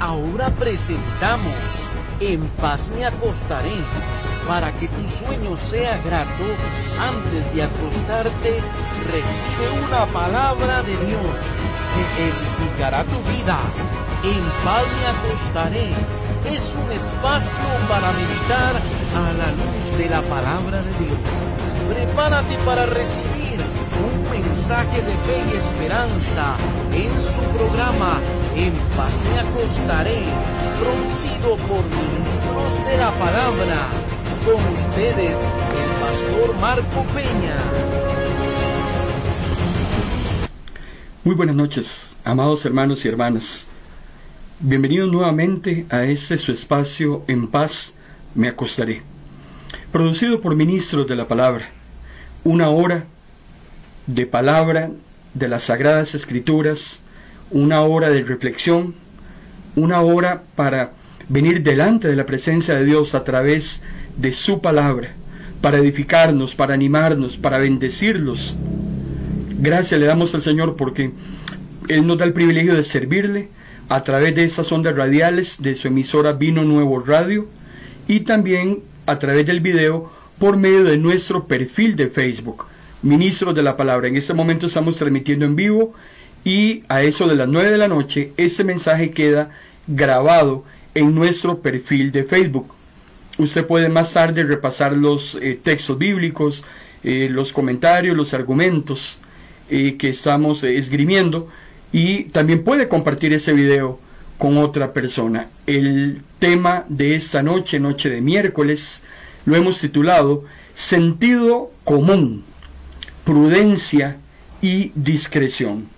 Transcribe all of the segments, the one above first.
Ahora presentamos En paz me acostaré. Para que tu sueño sea grato, antes de acostarte, recibe una palabra de Dios que edificará tu vida. En paz me acostaré es un espacio para meditar a la luz de la palabra de Dios. Prepárate para recibir un mensaje de fe y esperanza en su programa En paz me acostaré, producido por ministros de la palabra. Con ustedes, el pastor Marco Peña. Muy buenas noches, amados hermanos y hermanas. Bienvenidos nuevamente a este su espacio En paz me acostaré, producido por ministros de la palabra. Una hora de palabra de las Sagradas Escrituras, una hora de reflexión, una hora para venir delante de la presencia de Dios a través de su palabra, para edificarnos, para animarnos, para bendecirlos. Gracias le damos al Señor porque Él nos da el privilegio de servirle a través de esas ondas radiales de su emisora Vino Nuevo Radio y también a través del video por medio de nuestro perfil de Facebook, Ministros de la Palabra. En este momento estamos transmitiendo en vivo y a eso de las 9 de la noche este mensaje queda grabado en nuestro perfil de Facebook. Usted puede más tarde repasar los textos bíblicos, los comentarios, los argumentos que estamos esgrimiendo, y también puede compartir ese video con otra persona. El tema de esta noche, noche de miércoles, lo hemos titulado Sentido común, prudencia y discreción.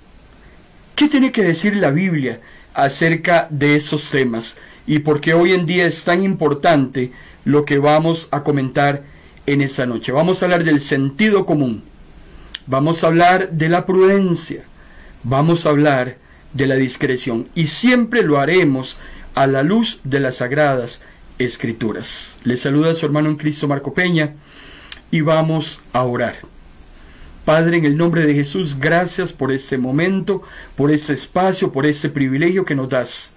¿Qué tiene que decir la Biblia acerca de esos temas? Y por qué hoy en día es tan importante lo que vamos a comentar en esta noche. Vamos a hablar del sentido común, vamos a hablar de la prudencia, vamos a hablar de la discreción, y siempre lo haremos a la luz de las Sagradas Escrituras. Les saluda su hermano en Cristo Marco Peña y vamos a orar. Padre, en el nombre de Jesús, gracias por este momento, por este espacio, por este privilegio que nos das.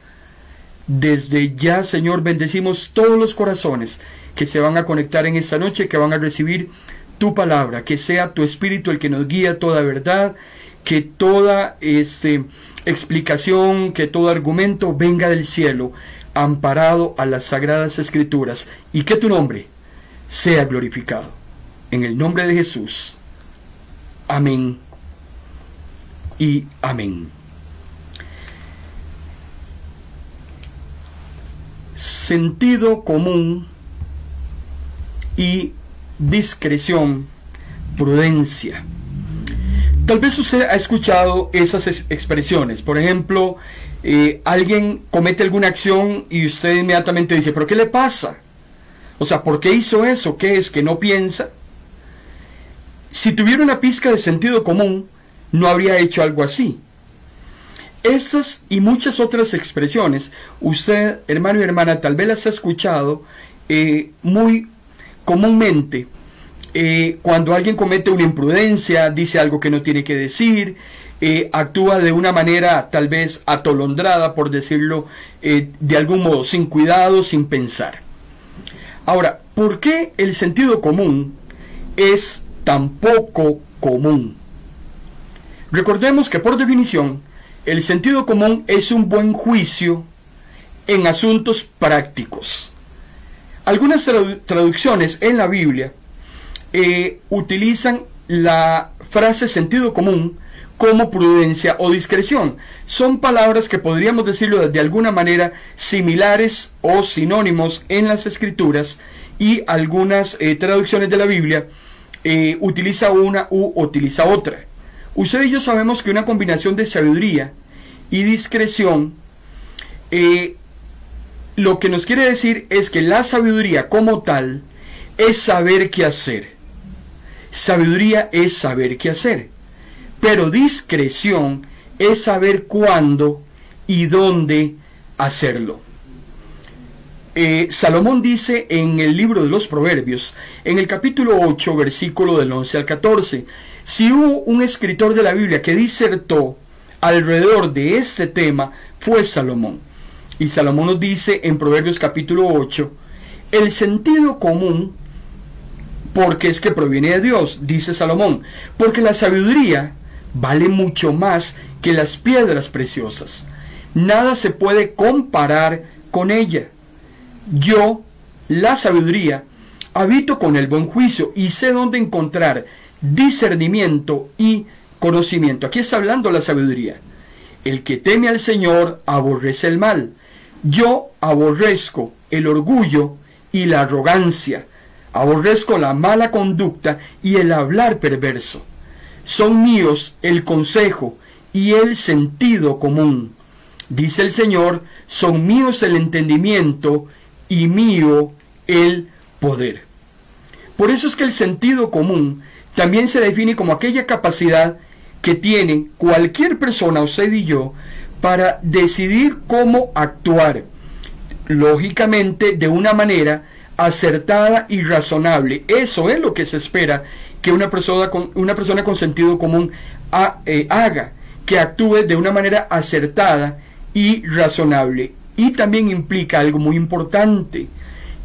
Desde ya, Señor, bendecimos todos los corazones que se van a conectar en esta noche, que van a recibir tu palabra, que sea tu Espíritu el que nos guíe a toda verdad, que toda explicación, que todo argumento venga del cielo, amparado a las Sagradas Escrituras, y que tu nombre sea glorificado. En el nombre de Jesús. Amén y amén. Sentido común y discreción, prudencia. Tal vez usted ha escuchado esas expresiones. Por ejemplo, alguien comete alguna acción y usted inmediatamente dice, ¿pero qué le pasa? O sea, ¿por qué hizo eso? ¿Qué es? ¿Que no piensa? Si tuviera una pizca de sentido común, no habría hecho algo así. Estas y muchas otras expresiones, usted, hermano y hermana, tal vez las ha escuchado muy comúnmente cuando alguien comete una imprudencia, dice algo que no tiene que decir, actúa de una manera tal vez atolondrada, por decirlo de algún modo, sin cuidado, sin pensar. Ahora, ¿por qué el sentido común es tan poco común? Recordemos que por definición el sentido común es un buen juicio en asuntos prácticos. Algunas traducciones en la Biblia utilizan la frase sentido común como prudencia o discreción. Son palabras que podríamos decirlo de alguna manera similares o sinónimos en las Escrituras, y algunas traducciones de la Biblia utiliza una u utiliza otra. Usted y yo sabemos que una combinación de sabiduría y discreción, lo que nos quiere decir es que la sabiduría como tal es saber qué hacer. Sabiduría es saber qué hacer, pero discreción es saber cuándo y dónde hacerlo. Salomón dice en el libro de los Proverbios, en el capítulo 8, versículo del 11 al 14, si hubo un escritor de la Biblia que disertó alrededor de este tema, fue Salomón. Y Salomón nos dice en Proverbios capítulo 8, el sentido común, porque es que proviene de Dios, dice Salomón, porque la sabiduría vale mucho más que las piedras preciosas. Nada se puede comparar con ella. Yo, la sabiduría, habito con el buen juicio y sé dónde encontrar discernimiento y conocimiento. Aquí está hablando la sabiduría. El que teme al Señor aborrece el mal. Yo aborrezco el orgullo y la arrogancia. Aborrezco la mala conducta y el hablar perverso. Son míos el consejo y el sentido común. Dice el Señor, son míos el entendimiento y mío el poder. Por eso es que el sentido común también se define como aquella capacidad que tiene cualquier persona, usted y yo, para decidir cómo actuar, lógicamente de una manera acertada y razonable. Eso es lo que se espera que una persona con sentido común haga, que actúe de una manera acertada y razonable. Y también implica algo muy importante,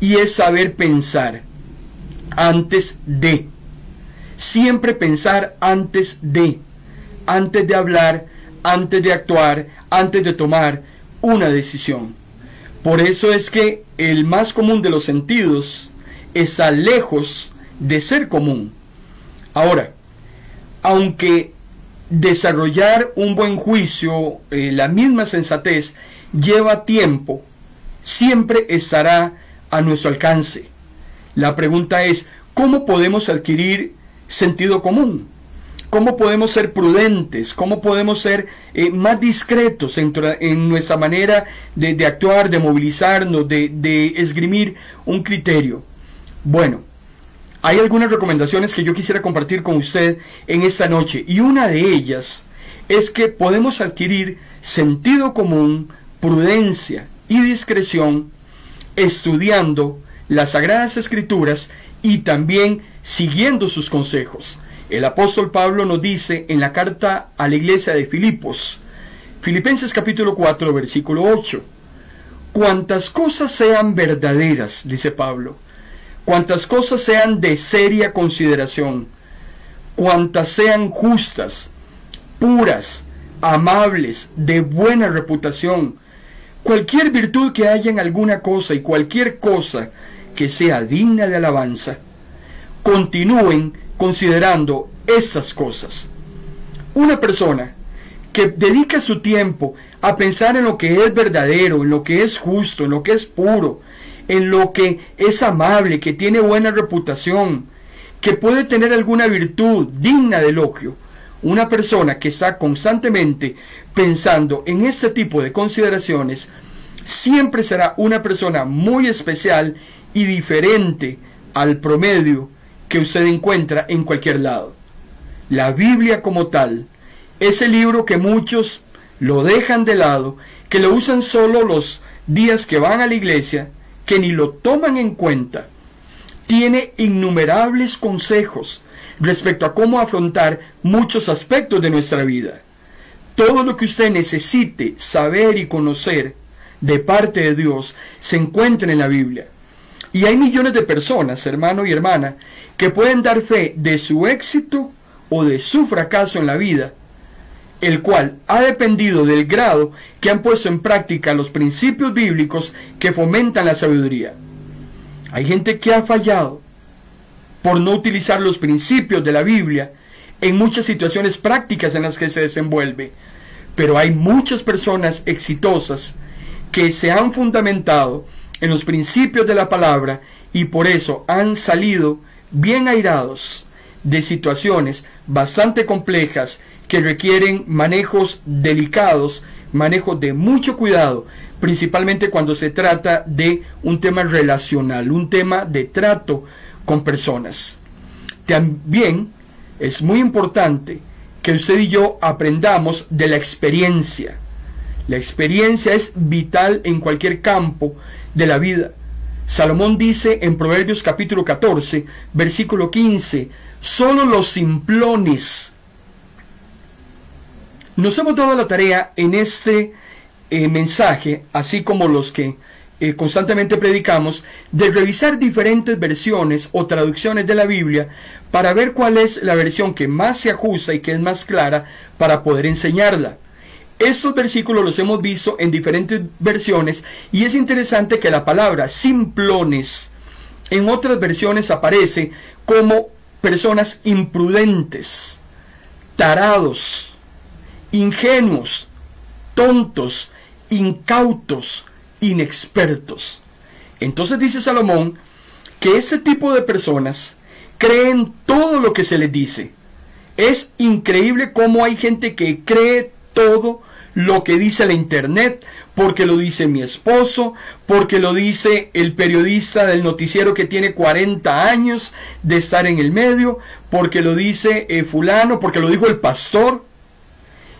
y es saber pensar antes de. Siempre pensar antes de hablar, antes de actuar, antes de tomar una decisión. Por eso es que el más común de los sentidos está lejos de ser común. Ahora, aunque desarrollar un buen juicio, la misma sensatez, lleva tiempo, siempre estará a nuestro alcance. La pregunta es, ¿cómo podemos adquirir sentido común? ¿Cómo podemos ser prudentes? ¿Cómo podemos ser más discretos en nuestra manera de actuar, de movilizarnos, de esgrimir un criterio? Bueno, hay algunas recomendaciones que yo quisiera compartir con usted en esta noche, y una de ellas es que podemos adquirir sentido común, prudencia y discreción estudiando las Sagradas Escrituras y también siguiendo sus consejos. El apóstol Pablo nos dice en la carta a la iglesia de Filipos, Filipenses capítulo 4, versículo 8, cuantas cosas sean verdaderas, dice Pablo, cuantas cosas sean de seria consideración, cuantas sean justas, puras, amables, de buena reputación, cualquier virtud que haya en alguna cosa y cualquier cosa que sea digna de alabanza, continúen considerando esas cosas. Una persona que dedica su tiempo a pensar en lo que es verdadero, en lo que es justo, en lo que es puro, en lo que es amable, que tiene buena reputación, que puede tener alguna virtud digna de elogio, una persona que está constantemente pensando en este tipo de consideraciones, siempre será una persona muy especial y diferente al promedio que usted encuentra en cualquier lado. La Biblia como tal es el libro que muchos lo dejan de lado, que lo usan solo los días que van a la iglesia, que ni lo toman en cuenta. Tiene innumerables consejos respecto a cómo afrontar muchos aspectos de nuestra vida. Todo lo que usted necesite saber y conocer de parte de Dios se encuentra en la Biblia. Y hay millones de personas, hermano y hermana, que pueden dar fe de su éxito o de su fracaso en la vida, el cual ha dependido del grado que han puesto en práctica los principios bíblicos que fomentan la sabiduría. Hay gente que ha fallado por no utilizar los principios de la Biblia en muchas situaciones prácticas en las que se desenvuelve, pero hay muchas personas exitosas que se han fundamentado en los principios de la palabra y por eso han salido bien airados de situaciones bastante complejas que requieren manejos delicados, manejos de mucho cuidado, principalmente cuando se trata de un tema relacional, un tema de trato con personas. También es muy importante que usted y yo aprendamos de la experiencia. La experiencia es vital en cualquier campo de la vida. Salomón dice en Proverbios capítulo 14, versículo 15, solo los simplones. Nos hemos dado la tarea en este mensaje, así como los que constantemente predicamos, de revisar diferentes versiones o traducciones de la Biblia para ver cuál es la versión que más se ajusta y que es más clara para poder enseñarla. Estos versículos los hemos visto en diferentes versiones y es interesante que la palabra simplones en otras versiones aparece como personas imprudentes, tarados, ingenuos, tontos, incautos, inexpertos. Entonces dice Salomón que este tipo de personas creen todo lo que se les dice. Es increíble cómo hay gente que cree todo lo que dice la internet, porque lo dice mi esposo, porque lo dice el periodista del noticiero que tiene 40 años de estar en el medio, porque lo dice fulano, porque lo dijo el pastor.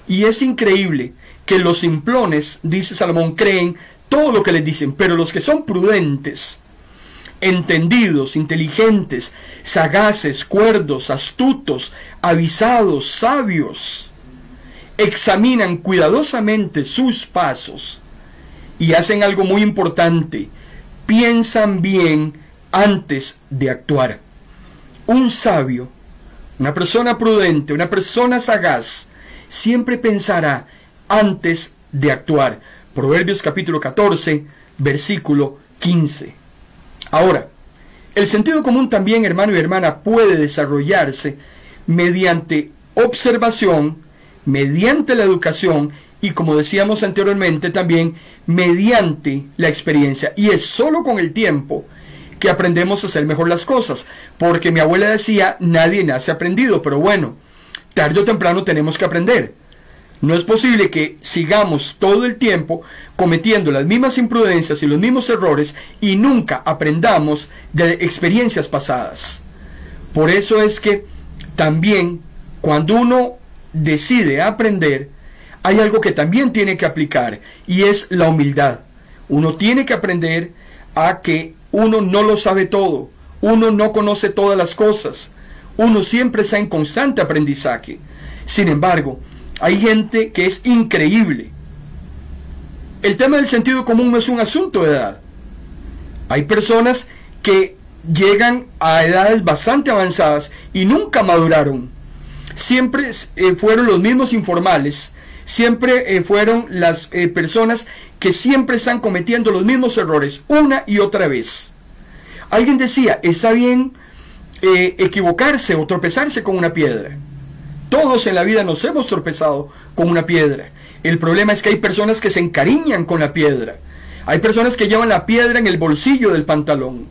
Y es increíble que los simplones, dice Salomón, creen todo lo que les dicen, pero los que son prudentes, entendidos, inteligentes, sagaces, cuerdos, astutos, avisados, sabios, examinan cuidadosamente sus pasos y hacen algo muy importante: piensan bien antes de actuar. Un sabio, una persona prudente, una persona sagaz, siempre pensará antes de actuar. Proverbios capítulo 14, versículo 15. Ahora, el sentido común también, hermano y hermana, puede desarrollarse mediante observación, mediante la educación y, como decíamos anteriormente, también mediante la experiencia. Y es solo con el tiempo que aprendemos a hacer mejor las cosas, porque mi abuela decía, nadie nace aprendido, pero bueno, tarde o temprano tenemos que aprender. No es posible que sigamos todo el tiempo cometiendo las mismas imprudencias y los mismos errores y nunca aprendamos de experiencias pasadas. Por eso es que también cuando uno decide aprender, hay algo que también tiene que aplicar, y es la humildad. Uno tiene que aprender a que uno no lo sabe todo, uno no conoce todas las cosas, uno siempre está en constante aprendizaje. Sin embargo, hay gente que es increíble. El tema del sentido común no es un asunto de edad. Hay personas que llegan a edades bastante avanzadas y nunca maduraron. Siempre fueron los mismos informales, siempre fueron las personas que siempre están cometiendo los mismos errores una y otra vez. Alguien decía, está bien equivocarse o tropezarse con una piedra. Todos en la vida nos hemos tropezado con una piedra. El problema es que hay personas que se encariñan con la piedra. Hay personas que llevan la piedra en el bolsillo del pantalón.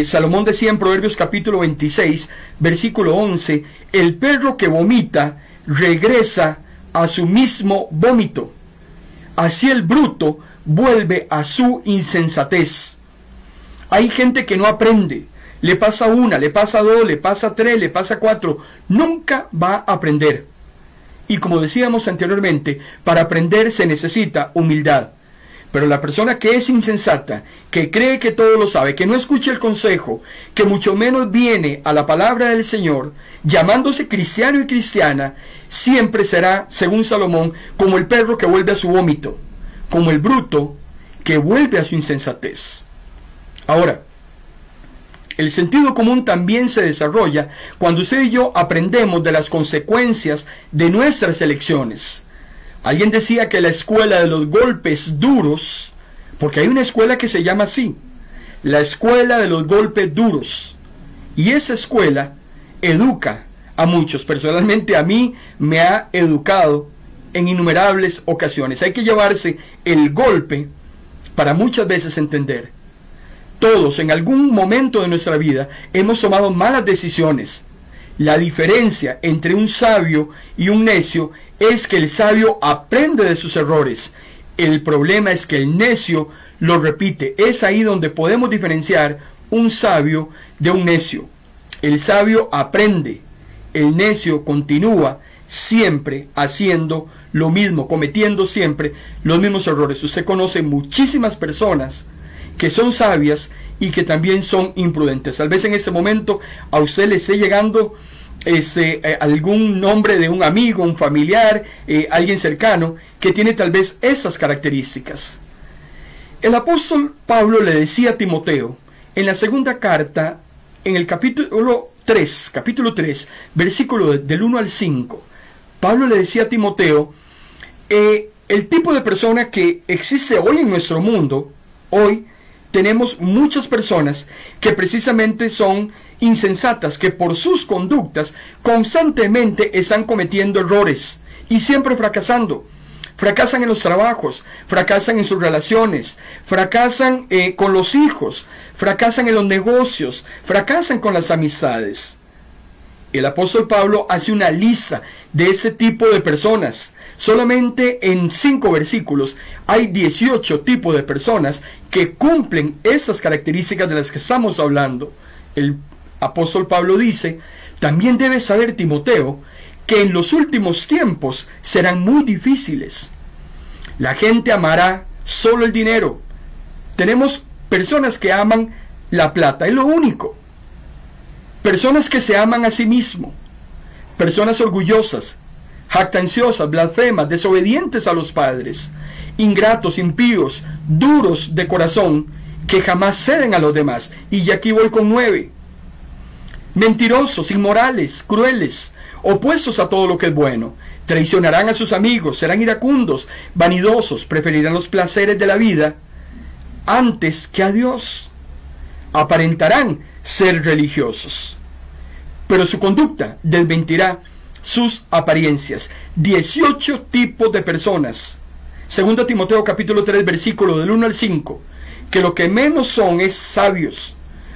Salomón decía en Proverbios capítulo 26, versículo 11, el perro que vomita regresa a su mismo vómito. Así el bruto vuelve a su insensatez. Hay gente que no aprende. Le pasa una, le pasa dos, le pasa tres, le pasa cuatro. Nunca va a aprender. Y como decíamos anteriormente, para aprender se necesita humildad. Pero la persona que es insensata, que cree que todo lo sabe, que no escucha el consejo, que mucho menos viene a la palabra del Señor, llamándose cristiano y cristiana, siempre será, según Salomón, como el perro que vuelve a su vómito, como el bruto que vuelve a su insensatez. Ahora, el sentido común también se desarrolla cuando usted y yo aprendemos de las consecuencias de nuestras elecciones. Alguien decía que la escuela de los golpes duros, porque hay una escuela que se llama así, la escuela de los golpes duros, y esa escuela educa a muchos. Personalmente a mí me ha educado en innumerables ocasiones. Hay que llevarse el golpe para muchas veces entender. Todos en algún momento de nuestra vida hemos tomado malas decisiones. La diferencia entre un sabio y un necio es que el sabio aprende de sus errores. El problema es que el necio lo repite. Es ahí donde podemos diferenciar un sabio de un necio. El sabio aprende. El necio continúa siempre haciendo lo mismo, cometiendo siempre los mismos errores. Usted conoce muchísimas personas que son sabias y que también son imprudentes. Tal vez en este momento a usted le esté llegando algún nombre de un amigo, un familiar, alguien cercano, que tiene tal vez esas características. El apóstol Pablo le decía a Timoteo, en la segunda carta, en el capítulo 3, versículo del 1 al 5, Pablo le decía a Timoteo, el tipo de persona que existe hoy en nuestro mundo, hoy tenemos muchas personas que precisamente son insensatas, que por sus conductas constantemente están cometiendo errores y siempre fracasando. Fracasan en los trabajos, fracasan en sus relaciones, fracasan con los hijos, fracasan en los negocios, fracasan con las amistades. El apóstol Pablo hace una lista de ese tipo de personas. Solamente en 5 versículos hay 18 tipos de personas que cumplen esas características de las que estamos hablando. El apóstol Pablo dice, también debes saber, Timoteo, que en los últimos tiempos serán muy difíciles. La gente amará solo el dinero. Tenemos personas que aman la plata, es lo único. Personas que se aman a sí mismos. Personas orgullosas, jactanciosas, blasfemas, desobedientes a los padres, ingratos, impíos, duros de corazón, que jamás ceden a los demás. Y aquí voy con 9. Mentirosos, inmorales, crueles, opuestos a todo lo que es bueno. Traicionarán a sus amigos, serán iracundos, vanidosos, preferirán los placeres de la vida antes que a Dios. Aparentarán ser religiosos, pero su conducta desmentirá sus apariencias. 18 tipos de personas. 2 Timoteo capítulo 3 versículo del 1 al 5, que lo que menos son es sabios.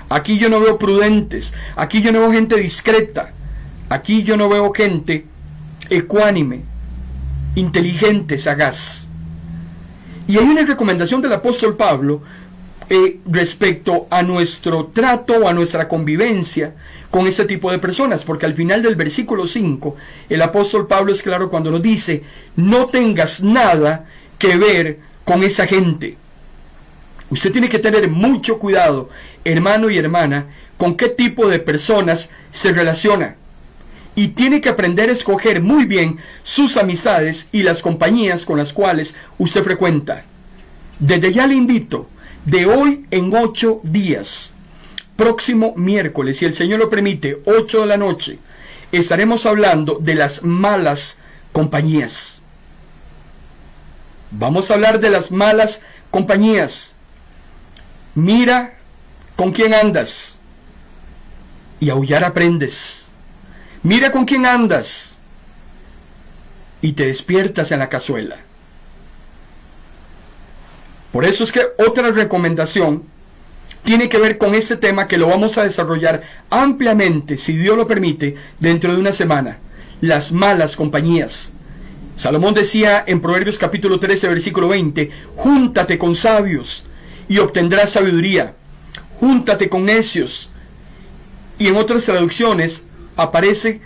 Aquí yo no veo prudentes, aquí yo no veo gente discreta, aquí yo no veo gente ecuánime, inteligente, sagaz. Y hay una recomendación del apóstol Pablo respecto a nuestro trato o a nuestra convivencia con ese tipo de personas, porque al final del versículo 5 el apóstol Pablo es claro cuando nos dice, no tengas nada que ver con esa gente. Usted tiene que tener mucho cuidado, hermano y hermana, con qué tipo de personas se relaciona, y tiene que aprender a escoger muy bien sus amistades y las compañías con las cuales usted frecuenta. Desde ya le invito, de hoy en 8 días, próximo miércoles, si el Señor lo permite, 8 de la noche, estaremos hablando de las malas compañías. Vamos a hablar de las malas compañías. Mira con quién andas y aullar aprendes. Mira con quién andas y te despiertas en la cazuela. Por eso es que otra recomendación tiene que ver con este tema que lo vamos a desarrollar ampliamente, si Dios lo permite, dentro de una semana. Las malas compañías. Salomón decía en Proverbios capítulo 13, versículo 20, júntate con sabios y obtendrás sabiduría. Júntate con necios. Y en otras traducciones aparece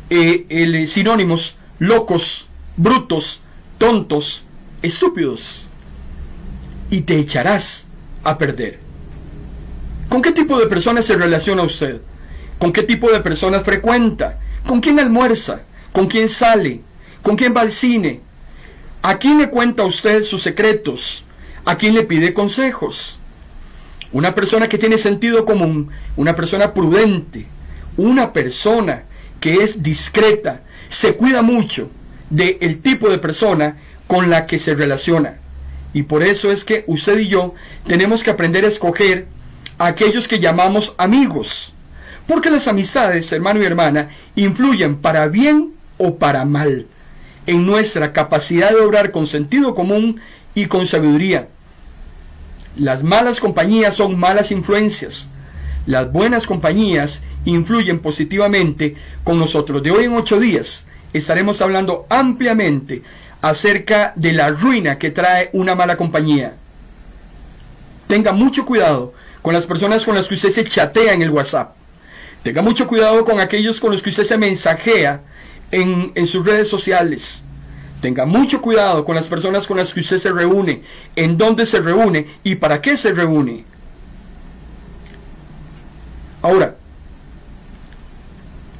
el sinónimos locos, brutos, tontos, estúpidos. Y te echarás a perder. ¿Con qué tipo de personas se relaciona usted? ¿Con qué tipo de personas frecuenta? ¿Con quién almuerza? ¿Con quién sale? ¿Con quién va al cine? ¿A quién le cuenta usted sus secretos? ¿A quién le pide consejos? Una persona que tiene sentido común, una persona prudente, una persona que es discreta, se cuida mucho del tipo de persona con la que se relaciona. Y por eso es que usted y yo tenemos que aprender a escoger a aquellos que llamamos amigos. Porque las amistades, hermano y hermana, influyen para bien o para mal en nuestra capacidad de obrar con sentido común y con sabiduría. Las malas compañías son malas influencias. Las buenas compañías influyen positivamente con nosotros. De hoy en 8 días estaremos hablando ampliamente acerca de la ruina que trae una mala compañía. Tenga mucho cuidado con las personas con las que usted se chatea en el WhatsApp. Tenga mucho cuidado con aquellos con los que usted se mensajea en sus redes sociales. Tenga mucho cuidado con las personas con las que usted se reúne, en dónde se reúne y para qué se reúne. Ahora,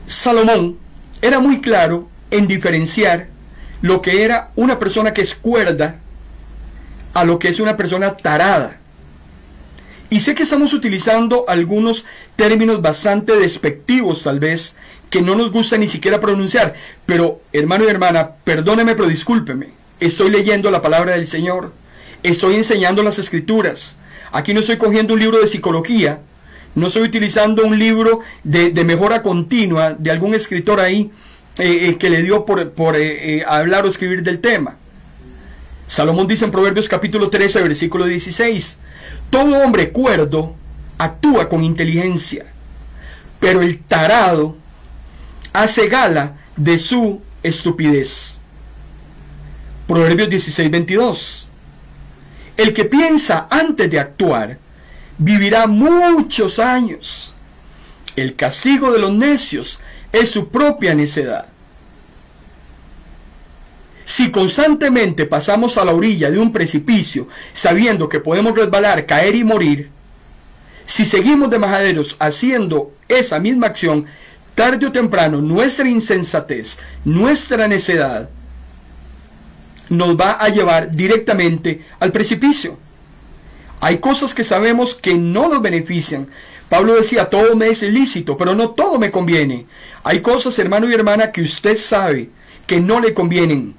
Salomón era muy claro en diferenciar lo que era una persona que es cuerda a lo que es una persona tarada. Y sé que estamos utilizando algunos términos bastante despectivos, tal vez, que no nos gusta ni siquiera pronunciar, pero hermano y hermana, perdóneme, pero discúlpeme, estoy leyendo la palabra del Señor, estoy enseñando las Escrituras, aquí no estoy cogiendo un libro de psicología, no estoy utilizando un libro de mejora continua de algún escritor ahí que le dio por hablar o escribir del tema. Salomón dice en Proverbios capítulo 13, versículo 16, todo hombre cuerdo actúa con inteligencia, pero el tarado hace gala de su estupidez. Proverbios 16, 22, el que piensa antes de actuar vivirá muchos años. El castigo de los necios es su propia necedad. Si constantemente pasamos a la orilla de un precipicio sabiendo que podemos resbalar, caer y morir, si seguimos de majaderos haciendo esa misma acción, tarde o temprano nuestra insensatez, nuestra necedad, nos va a llevar directamente al precipicio. Hay cosas que sabemos que no nos benefician. Pablo decía, todo me es ilícito, pero no todo me conviene. Hay cosas, hermano y hermana, que usted sabe que no le convienen.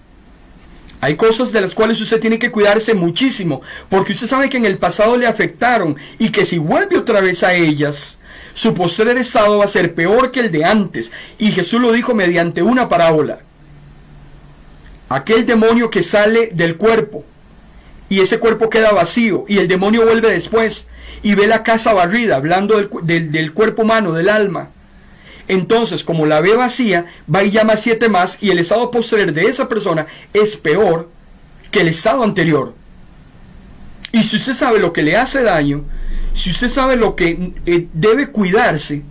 Hay cosas de las cuales usted tiene que cuidarse muchísimo, porque usted sabe que en el pasado le afectaron y que si vuelve otra vez a ellas, su postrer estado va a ser peor que el de antes. Y Jesús lo dijo mediante una parábola. Aquel demonio que sale del cuerpo y ese cuerpo queda vacío y el demonio vuelve después y ve la casa barrida, hablando del cuerpo humano, del alma. Entonces, como la ve vacía, va y llama a 7 más y el estado postrer de esa persona es peor que el estado anterior. Y si usted sabe lo que le hace daño, si usted sabe lo que debe cuidarse,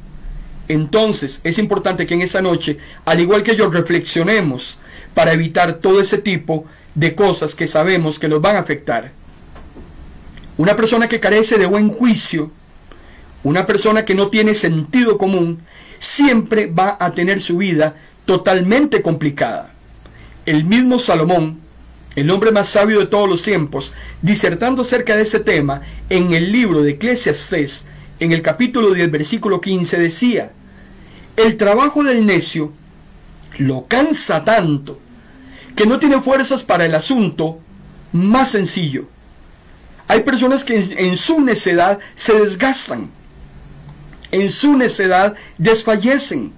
entonces es importante que en esta noche, al igual que yo, reflexionemos para evitar todo ese tipo de cosas que sabemos que nos van a afectar. Una persona que carece de buen juicio, una persona que no tiene sentido común, siempre va a tener su vida totalmente complicada. El mismo Salomón, el hombre más sabio de todos los tiempos, disertando acerca de ese tema en el libro de Eclesiastés, en el capítulo 10, versículo 15, decía: el trabajo del necio lo cansa tanto que no tiene fuerzas para el asunto más sencillo. Hay personas que en su necedad se desgastan, en su necedad desfallecen,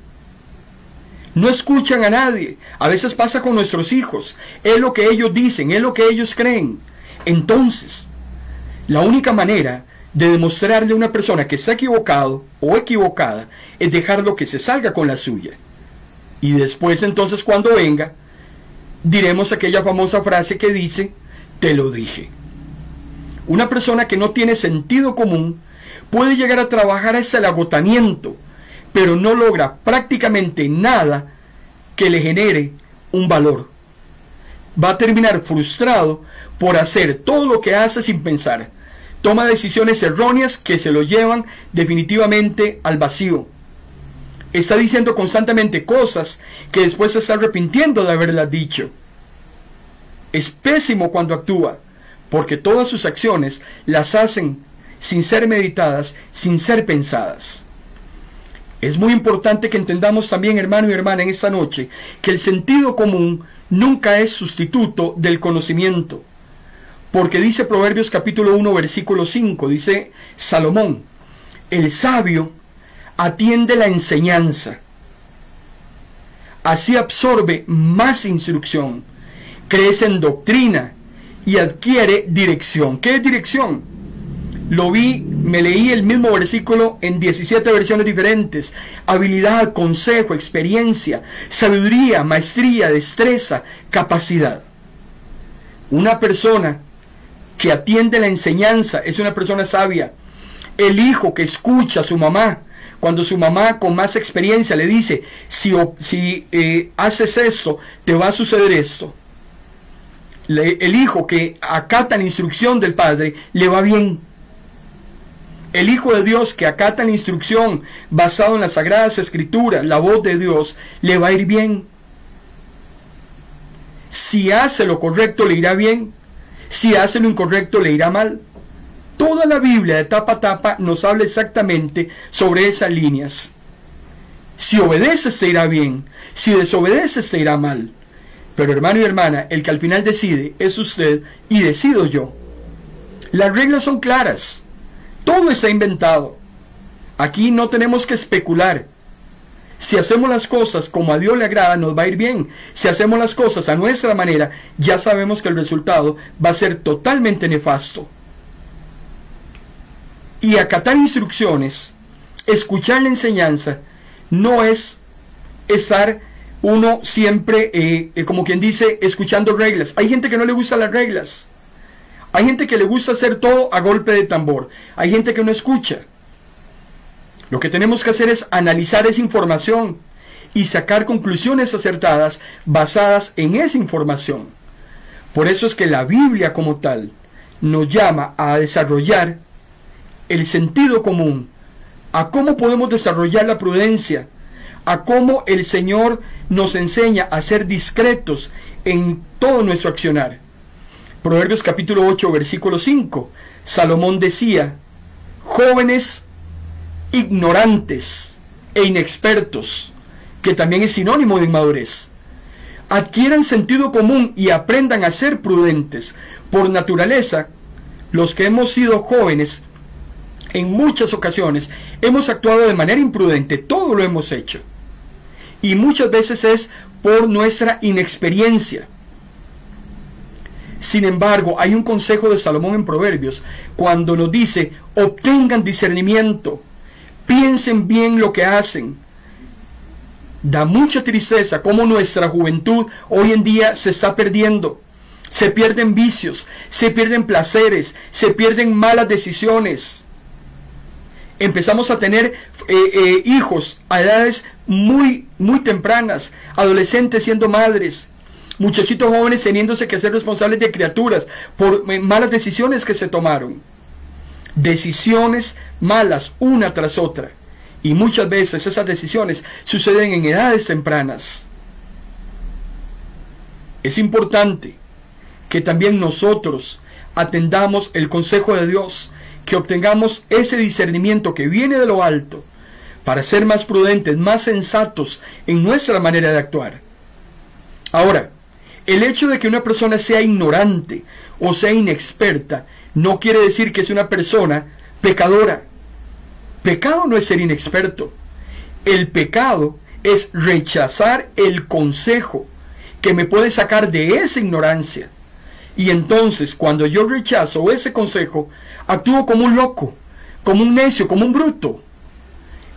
no escuchan a nadie. A veces pasa con nuestros hijos, es lo que ellos dicen, es lo que ellos creen. Entonces, la única manera de demostrarle a una persona que está equivocado o equivocada es dejarlo que se salga con la suya. Y después, entonces, cuando venga, diremos aquella famosa frase que dice: te lo dije. Una persona que no tiene sentido común puede llegar a trabajar hasta el agotamiento, pero no logra prácticamente nada que le genere un valor. Va a terminar frustrado por hacer todo lo que hace sin pensar. Toma decisiones erróneas que se lo llevan definitivamente al vacío. Está diciendo constantemente cosas que después se está arrepintiendo de haberlas dicho. Es pésimo cuando actúa, porque todas sus acciones las hacen sin ser meditadas, sin ser pensadas. Es muy importante que entendamos también, hermano y hermana, en esta noche, que el sentido común nunca es sustituto del conocimiento. Porque dice Proverbios capítulo 1, versículo 5, dice Salomón: el sabio atiende la enseñanza, así absorbe más instrucción, crece en doctrina y adquiere dirección. ¿Qué es dirección? Me leí el mismo versículo en 17 versiones diferentes. Habilidad, consejo, experiencia, sabiduría, maestría, destreza, capacidad. Una persona que atiende la enseñanza es una persona sabia. El hijo que escucha a su mamá, cuando su mamá con más experiencia le dice: si haces esto, te va a suceder esto. El hijo que acata la instrucción del padre, le va bien. El Hijo de Dios que acata la instrucción basado en las Sagradas Escrituras, la voz de Dios, le va a ir bien. Si hace lo correcto, le irá bien. Si hace lo incorrecto, le irá mal. Toda la Biblia de tapa a tapa nos habla exactamente sobre esas líneas. Si obedeces, te irá bien. Si desobedeces, te irá mal. Pero hermano y hermana, el que al final decide es usted y decido yo. Las reglas son claras. Todo está inventado. Aquí no tenemos que especular. Si hacemos las cosas como a Dios le agrada, nos va a ir bien. Si hacemos las cosas a nuestra manera, ya sabemos que el resultado va a ser totalmente nefasto. Y acatar instrucciones, escuchar la enseñanza, no es estar uno siempre, como quien dice, escuchando reglas. Hay gente que no le gustan las reglas. Hay gente que le gusta hacer todo a golpe de tambor. Hay gente que no escucha. Lo que tenemos que hacer es analizar esa información y sacar conclusiones acertadas basadas en esa información. Por eso es que la Biblia como tal nos llama a desarrollar el sentido común, a cómo podemos desarrollar la prudencia, a cómo el Señor nos enseña a ser discretos en todo nuestro accionar. Proverbios capítulo 8, versículo 5. Salomón decía: jóvenes ignorantes e inexpertos, que también es sinónimo de inmadurez, adquieran sentido común y aprendan a ser prudentes. Por naturaleza, los que hemos sido jóvenes, en muchas ocasiones hemos actuado de manera imprudente. Todo lo hemos hecho, y muchas veces es por nuestra inexperiencia. Sin embargo, hay un consejo de Salomón en Proverbios cuando nos dice: obtengan discernimiento, piensen bien lo que hacen. Da mucha tristeza cómo nuestra juventud hoy en día se está perdiendo. Se pierden vicios, se pierden placeres, se pierden malas decisiones. Empezamos a tener hijos a edades muy tempranas, adolescentes siendo madres, muchachitos jóvenes teniéndose que ser responsables de criaturas por malas decisiones que se tomaron. Decisiones malas una tras otra. Y muchas veces esas decisiones suceden en edades tempranas. Es importante que también nosotros atendamos el consejo de Dios, que obtengamos ese discernimiento que viene de lo alto para ser más prudentes, más sensatos en nuestra manera de actuar. Ahora, el hecho de que una persona sea ignorante o sea inexperta no quiere decir que es una persona pecadora. Pecado no es ser inexperto. El pecado es rechazar el consejo que me puede sacar de esa ignorancia. Y entonces, cuando yo rechazo ese consejo, actúo como un loco, como un necio, como un bruto,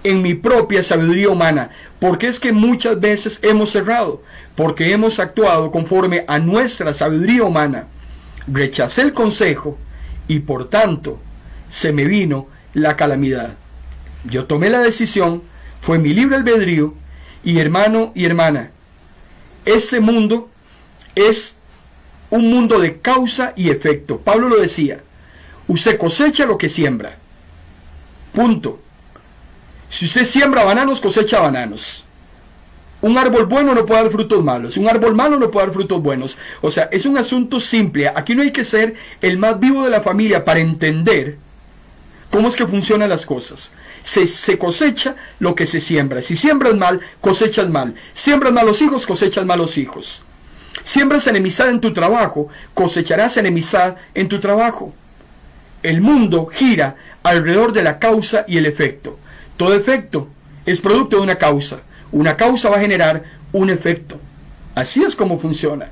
en mi propia sabiduría humana. Porque es que muchas veces hemos errado, porque hemos actuado conforme a nuestra sabiduría humana. Rechacé el consejo y por tanto se me vino la calamidad. Yo tomé la decisión, fue mi libre albedrío, y hermano y hermana, este mundo es un mundo de causa y efecto. Pablo lo decía: usted cosecha lo que siembra. Punto. Si usted siembra bananos, cosecha bananos. Un árbol bueno no puede dar frutos malos. Un árbol malo no puede dar frutos buenos. O sea, es un asunto simple. Aquí no hay que ser el más vivo de la familia para entender cómo es que funcionan las cosas. Se cosecha lo que se siembra. Si siembras mal, cosechas mal. Siembras malos hijos, cosechas malos hijos. Siembras enemistad en tu trabajo, cosecharás enemistad en tu trabajo. El mundo gira alrededor de la causa y el efecto. Todo efecto es producto de una causa. Una causa va a generar un efecto. Así es como funciona.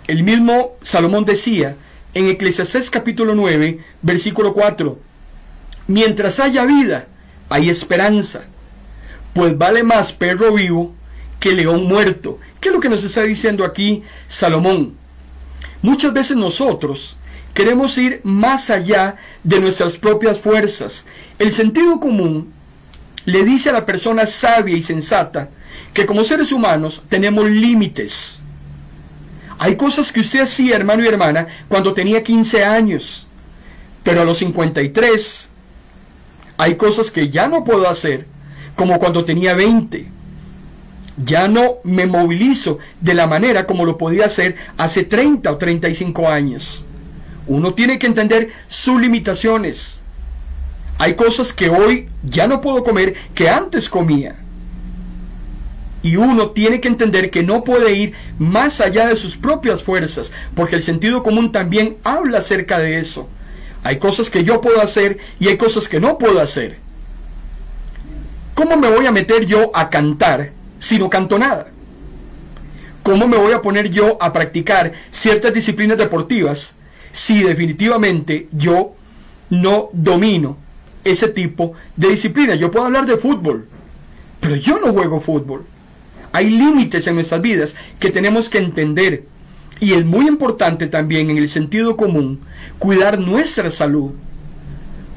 El mismo Salomón decía en Eclesiastés capítulo 9, versículo 4: mientras haya vida, hay esperanza, pues vale más perro vivo que león muerto. ¿Qué es lo que nos está diciendo aquí Salomón? Muchas veces nosotros queremos ir más allá de nuestras propias fuerzas. El sentido común le dice a la persona sabia y sensata que como seres humanos tenemos límites. Hay cosas que usted hacía, hermano y hermana, cuando tenía 15 años. Pero a los 53 hay cosas que ya no puedo hacer, como cuando tenía 20. Ya no me movilizo de la manera como lo podía hacer hace 30 o 35 años. Uno tiene que entender sus limitaciones. Hay cosas que hoy ya no puedo comer que antes comía. Y uno tiene que entender que no puede ir más allá de sus propias fuerzas, porque el sentido común también habla acerca de eso. Hay cosas que yo puedo hacer y hay cosas que no puedo hacer. ¿Cómo me voy a meter yo a cantar si no canto nada? ¿Cómo me voy a poner yo a practicar ciertas disciplinas deportivas si definitivamente yo no domino ese tipo de disciplina? Yo puedo hablar de fútbol, pero yo no juego fútbol. Hay límites en nuestras vidas que tenemos que entender. Y es muy importante también en el sentido común cuidar nuestra salud,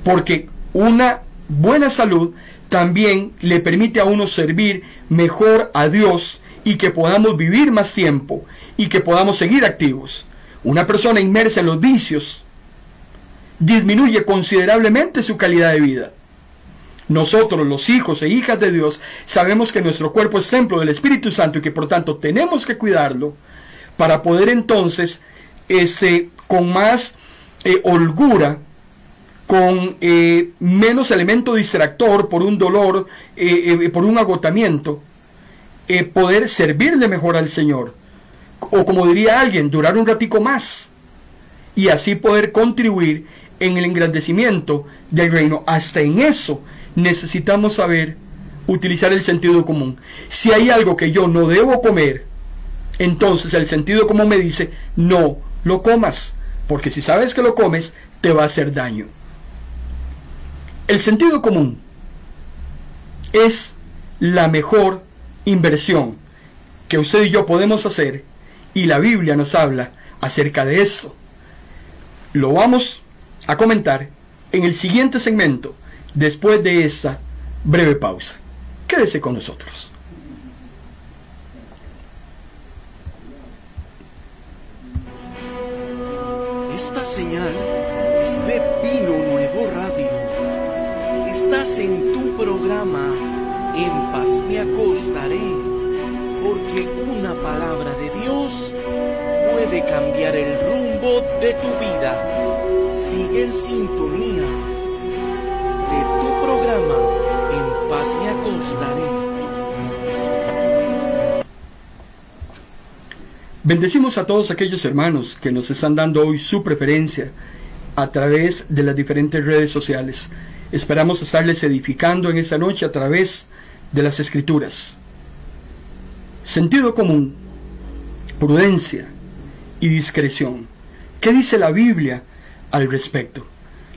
porque una buena salud también le permite a uno servir mejor a Dios y que podamos vivir más tiempo y que podamos seguir activos. Una persona inmersa en los vicios disminuye considerablemente su calidad de vida. Nosotros, los hijos e hijas de Dios, sabemos que nuestro cuerpo es templo del Espíritu Santo y que por tanto tenemos que cuidarlo para poder entonces, con más holgura, con menos elemento distractor por un dolor, por un agotamiento, poder servirle mejor al Señor. O como diría alguien, durar un ratico más. Y así poder contribuir en el engrandecimiento del reino. Hasta en eso necesitamos saber utilizar el sentido común. Si hay algo que yo no debo comer, entonces el sentido común me dice, no lo comas, porque si sabes que lo comes, te va a hacer daño. El sentido común es la mejor inversión que usted y yo podemos hacer, y la Biblia nos habla acerca de esto. Lo vamos a comentar en el siguiente segmento, después de esa breve pausa. Quédese con nosotros. Esta señal es de Vino Nuevo Radio. Estás en tu programa En Paz Me Acostaré, porque una palabra de Dios puede cambiar el rumbo de tu vida. Sigue en sintonía de tu programa En Paz Me Acostaré. Bendecimos a todos aquellos hermanos que nos están dando hoy su preferencia a través de las diferentes redes sociales. Esperamos estarles edificando en esta noche a través de las Escrituras. Sentido común, prudencia y discreción. ¿Qué dice la Biblia al respecto?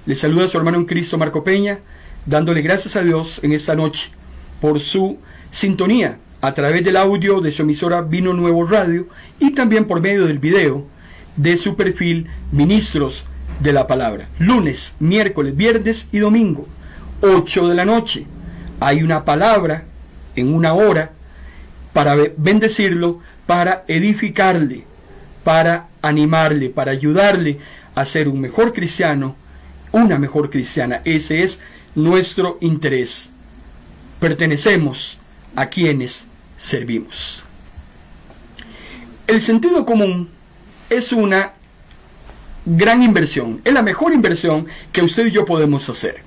Le saluda su hermano en Cristo, Marco Peña, dándole gracias a Dios en esta noche por su sintonía a través del audio de su emisora Vino Nuevo Radio y también por medio del video de su perfil Ministros de la Palabra. Lunes, miércoles, viernes y domingo, 8 de la noche. Hay una palabra en una hora para bendecirlo, para edificarle, para animarle, para ayudarle a ser un mejor cristiano, una mejor cristiana. Ese es nuestro interés. Pertenecemos a quienes servimos. El sentido común es una gran inversión, es la mejor inversión que usted y yo podemos hacer.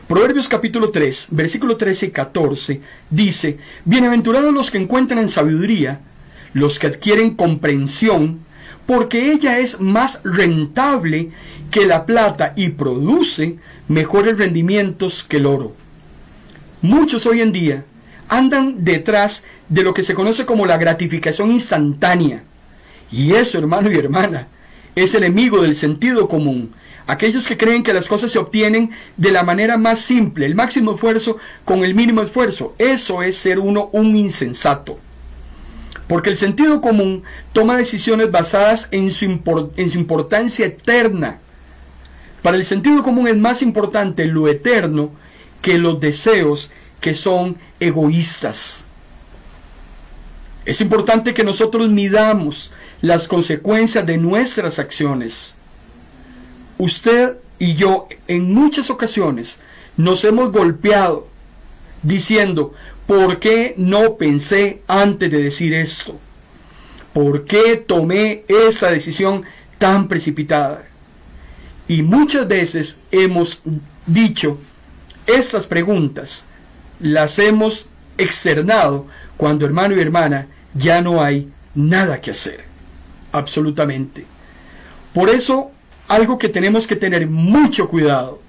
Proverbios capítulo 3, versículo 13 y 14 dice: bienaventurados los que encuentran sabiduría, los que adquieren comprensión, porque ella es más rentable que la plata y produce mejores rendimientos que el oro. Muchos hoy en día andan detrás de lo que se conoce como la gratificación instantánea. Y eso, hermano y hermana, es el enemigo del sentido común. Aquellos que creen que las cosas se obtienen de la manera más simple, el máximo esfuerzo con el mínimo esfuerzo. Eso es ser uno un insensato. Porque el sentido común toma decisiones basadas en su importancia eterna. Para el sentido común es más importante lo eterno que los deseos que son egoístas. Es importante que nosotros midamos las consecuencias de nuestras acciones. Usted y yo en muchas ocasiones nos hemos golpeado diciendo, ¿por qué no pensé antes de decir esto? ¿Por qué tomé esa decisión tan precipitada? Y muchas veces hemos dicho estas preguntas, las hemos externado cuando, hermano y hermana, ya no hay nada que hacer, absolutamente. Por eso, algo que tenemos que tener mucho cuidado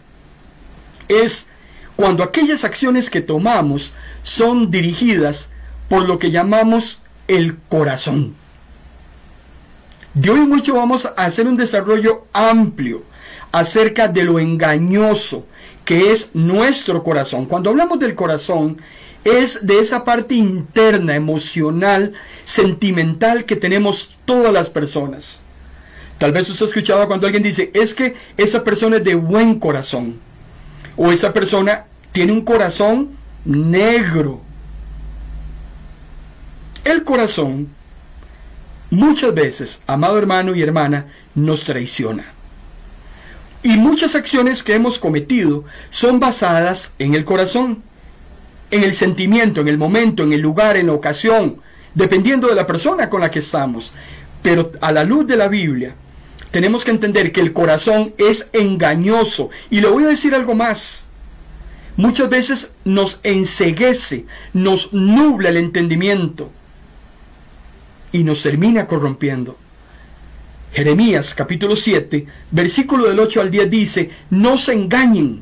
es cuando aquellas acciones que tomamos son dirigidas por lo que llamamos el corazón. De hoy mucho vamos a hacer un desarrollo amplio acerca de lo engañoso que es nuestro corazón. Cuando hablamos del corazón, es de esa parte interna, emocional, sentimental que tenemos todas las personas. Tal vez usted ha escuchado cuando alguien dice, es que esa persona es de buen corazón, o esa persona tiene un corazón negro. El corazón, muchas veces, amado hermano y hermana, nos traiciona. Y muchas acciones que hemos cometido son basadas en el corazón, en el sentimiento, en el momento, en el lugar, en la ocasión, dependiendo de la persona con la que estamos. Pero a la luz de la Biblia, tenemos que entender que el corazón es engañoso. Y le voy a decir algo más. Muchas veces nos enceguece, nos nubla el entendimiento y nos termina corrompiendo. Jeremías capítulo 7, versículo del 8 al 10 dice, no se engañen,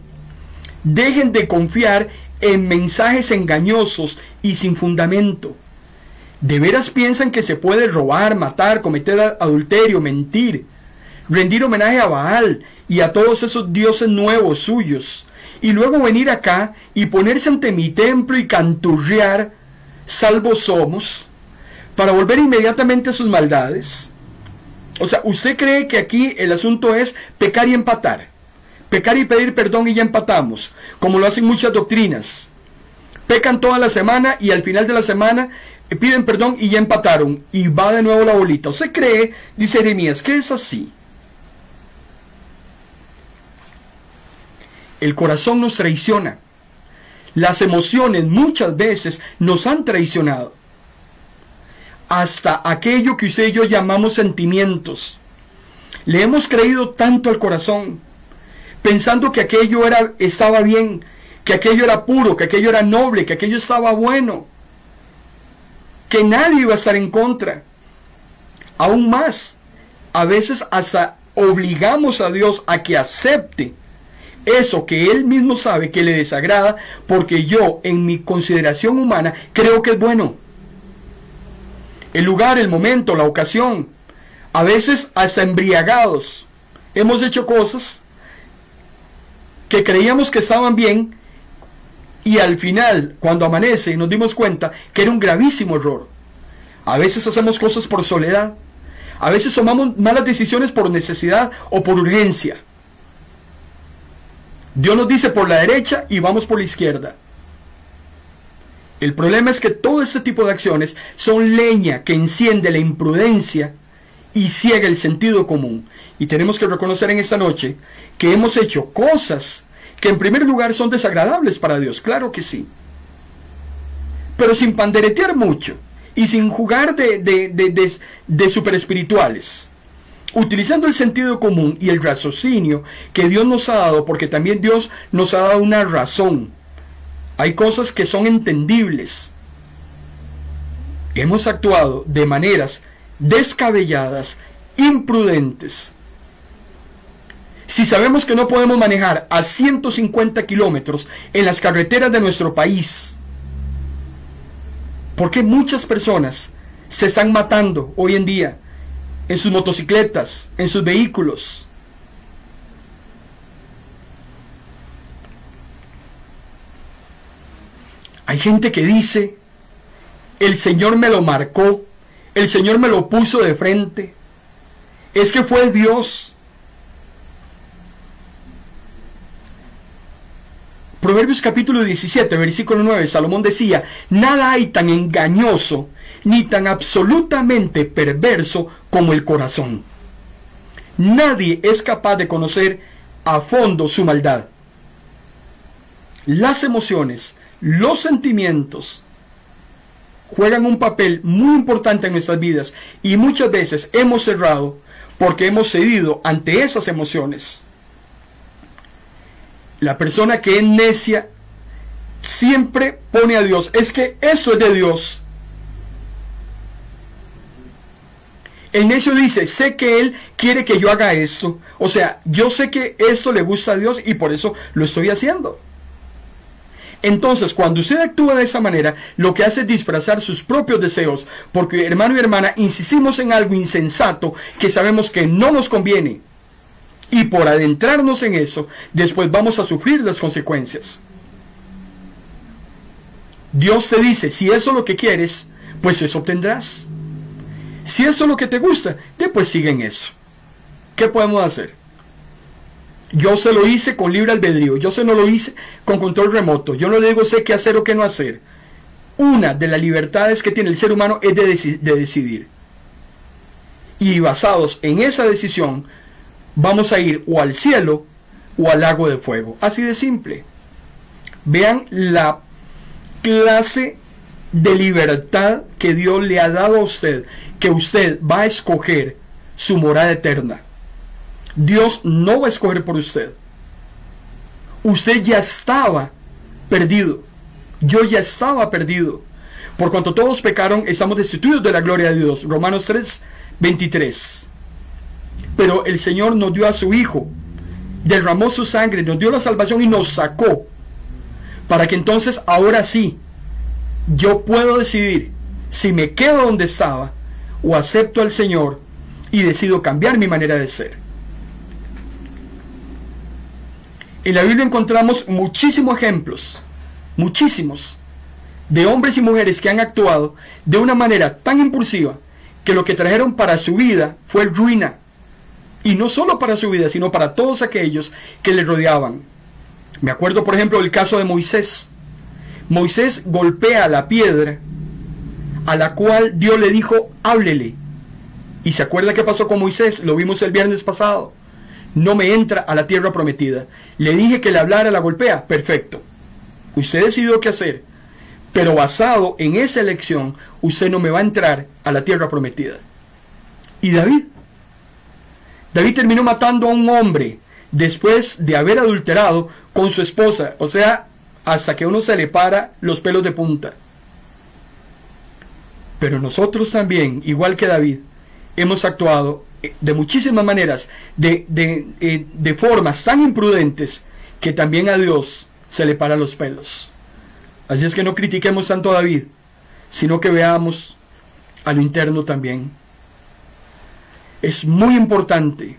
dejen de confiar en mensajes engañosos y sin fundamento. ¿De veras piensan que se puede robar, matar, cometer adulterio, mentir, rendir homenaje a Baal y a todos esos dioses nuevos suyos, y luego venir acá y ponerse ante mi templo y canturrear, salvos somos, para volver inmediatamente a sus maldades? O sea, ¿usted cree que aquí el asunto es pecar y empatar? Pecar y pedir perdón y ya empatamos, como lo hacen muchas doctrinas. Pecan toda la semana y al final de la semana piden perdón y ya empataron, y va de nuevo la bolita. ¿Usted cree, dice Jeremías, que es así? El corazón nos traiciona. Las emociones muchas veces nos han traicionado. Hasta aquello que usted y yo llamamos sentimientos. Le hemos creído tanto al corazón, pensando que aquello estaba bien, que aquello era puro, que aquello era noble, que aquello estaba bueno, que nadie iba a estar en contra. Aún más, a veces hasta obligamos a Dios a que acepte eso que Él mismo sabe que le desagrada, porque yo, en mi consideración humana, creo que es bueno. El lugar, el momento, la ocasión, a veces hasta embriagados, hemos hecho cosas que creíamos que estaban bien, y al final, cuando amanece, nos dimos cuenta que era un gravísimo error. A veces hacemos cosas por soledad, a veces tomamos malas decisiones por necesidad o por urgencia. Dios nos dice por la derecha y vamos por la izquierda. El problema es que todo este tipo de acciones son leña que enciende la imprudencia y ciega el sentido común. Y tenemos que reconocer en esta noche que hemos hecho cosas que en primer lugar son desagradables para Dios, claro que sí. Pero sin panderetear mucho y sin jugar de super espirituales. Utilizando el sentido común y el raciocinio que Dios nos ha dado, porque también Dios nos ha dado una razón. Hay cosas que son entendibles. Hemos actuado de maneras descabelladas, imprudentes. Si sabemos que no podemos manejar a 150 kilómetros en las carreteras de nuestro país, ¿por qué muchas personas se están matando hoy en día en sus motocicletas, en sus vehículos? Hay gente que dice, el Señor me lo marcó, el Señor me lo puso de frente, es que fue Dios. Proverbios capítulo 17, versículo 9, Salomón decía, nada hay tan engañoso ni tan absolutamente perverso como el corazón. Nadie es capaz de conocer a fondo su maldad. Las emociones, los sentimientos juegan un papel muy importante en nuestras vidas y muchas veces hemos cerrado porque hemos cedido ante esas emociones. La persona que es necia siempre pone a Dios, es que eso es de Dios. El necio dice, sé que Él quiere que yo haga esto, o sea, yo sé que esto le gusta a Dios y por eso lo estoy haciendo. Entonces, cuando usted actúa de esa manera, lo que hace es disfrazar sus propios deseos, porque hermano y hermana, insistimos en algo insensato que sabemos que no nos conviene. Y por adentrarnos en eso, después vamos a sufrir las consecuencias. Dios te dice, si eso es lo que quieres, pues eso obtendrás. Si eso es lo que te gusta, después sigue en eso. ¿Qué podemos hacer? Yo se lo hice con libre albedrío, yo se no lo hice con control remoto. Yo no le digo sé qué hacer o qué no hacer. Una de las libertades que tiene el ser humano es de decidir. Y basados en esa decisión, vamos a ir o al cielo o al lago de fuego. Así de simple. Vean la clase de libertad que Dios le ha dado a usted, que usted va a escoger su morada eterna. Dios no va a escoger por usted. Usted ya estaba perdido. Yo ya estaba perdido. Por cuanto todos pecaron, estamos destituidos de la gloria de Dios. Romanos 3:23. Pero el Señor nos dio a su Hijo, derramó su sangre, nos dio la salvación y nos sacó, para que entonces ahora sí yo puedo decidir si me quedo donde estaba o acepto al Señor y decido cambiar mi manera de ser. En la Biblia encontramos muchísimos ejemplos, muchísimos, de hombres y mujeres que han actuado de una manera tan impulsiva que lo que trajeron para su vida fue ruina. Y no solo para su vida, sino para todos aquellos que le rodeaban. Me acuerdo, por ejemplo, del caso de Moisés. Moisés golpea la piedra a la cual Dios le dijo, háblele. Y se acuerda qué pasó con Moisés, lo vimos el viernes pasado. No me entra a la tierra prometida. Le dije que le hablara, la golpea. Perfecto. Usted decidió qué hacer. Pero basado en esa elección, usted no me va a entrar a la tierra prometida. ¿Y David? David terminó matando a un hombre después de haber adulterado con su esposa. O sea, hasta que uno se le para los pelos de punta. Pero nosotros también, igual que David, hemos actuado de muchísimas maneras, de formas tan imprudentes, que también a Dios se le para los pelos. Así es que no critiquemos tanto a David, sino que veamos a lo interno también. Es muy importante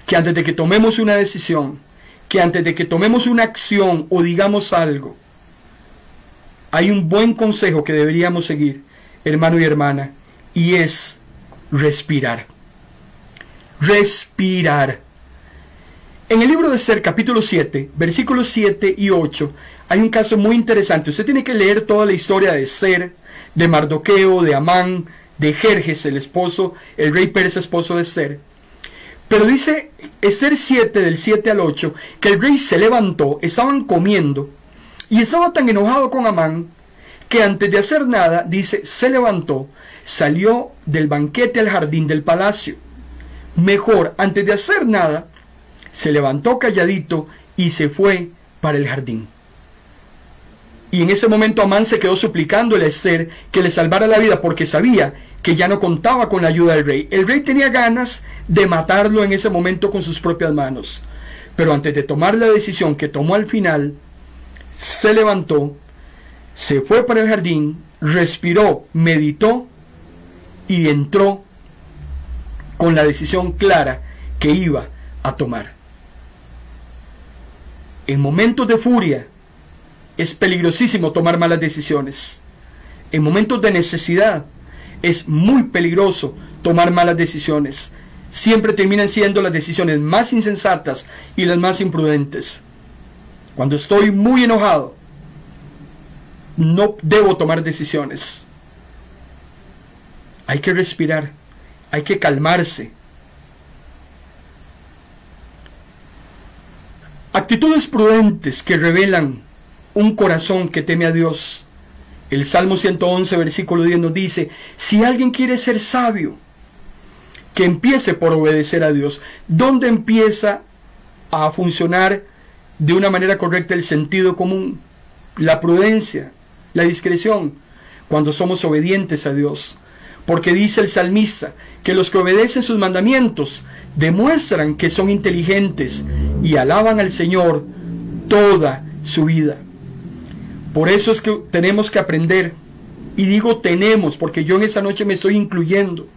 que antes de que tomemos una decisión, que antes de que tomemos una acción o digamos algo, hay un buen consejo que deberíamos seguir, hermano y hermana, y es respirar. Respirar. En el libro de Esther, capítulo 7, versículos 7 y 8, hay un caso muy interesante. Usted tiene que leer toda la historia de Esther, de Mardoqueo, de Amán, de Jerjes, el esposo, el rey persa, esposo de Esther. Pero dice Esther 7, del 7 al 8, que el rey se levantó, estaban comiendo, y estaba tan enojado con Amán, que antes de hacer nada, dice, se levantó, salió del banquete al jardín del palacio. Mejor, antes de hacer nada, se levantó calladito y se fue para el jardín. Y en ese momento Amán se quedó suplicándole a Esther que le salvara la vida, porque sabía que ya no contaba con la ayuda del rey. El rey tenía ganas de matarlo en ese momento con sus propias manos. Pero antes de tomar la decisión que tomó al final, se levantó, se fue para el jardín, respiró, meditó y entró con la decisión clara que iba a tomar. En momentos de furia es peligrosísimo tomar malas decisiones. En momentos de necesidad es muy peligroso tomar malas decisiones. Siempre terminan siendo las decisiones más insensatas y las más imprudentes. Cuando estoy muy enojado, no debo tomar decisiones. Hay que respirar, hay que calmarse. Actitudes prudentes que revelan un corazón que teme a Dios. El Salmo 111, versículo 10 nos dice, si alguien quiere ser sabio, que empiece por obedecer a Dios. ¿Dónde empieza a funcionar de una manera correcta el sentido común, la prudencia, la discreción? Cuando somos obedientes a Dios. Porque dice el salmista que los que obedecen sus mandamientos demuestran que son inteligentes y alaban al Señor toda su vida. Por eso es que tenemos que aprender, y digo tenemos porque yo en esa noche me estoy incluyendo,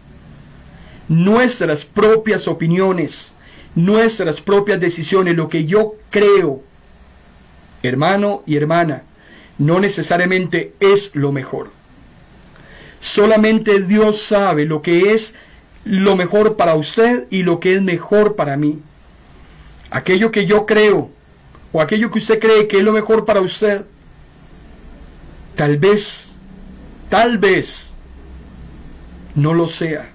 nuestras propias opiniones, nuestras propias decisiones, lo que yo creo, hermano y hermana, no necesariamente es lo mejor. Solamente Dios sabe lo que es lo mejor para usted y lo que es mejor para mí. Aquello que yo creo, o aquello que usted cree que es lo mejor para usted, tal vez no lo sea.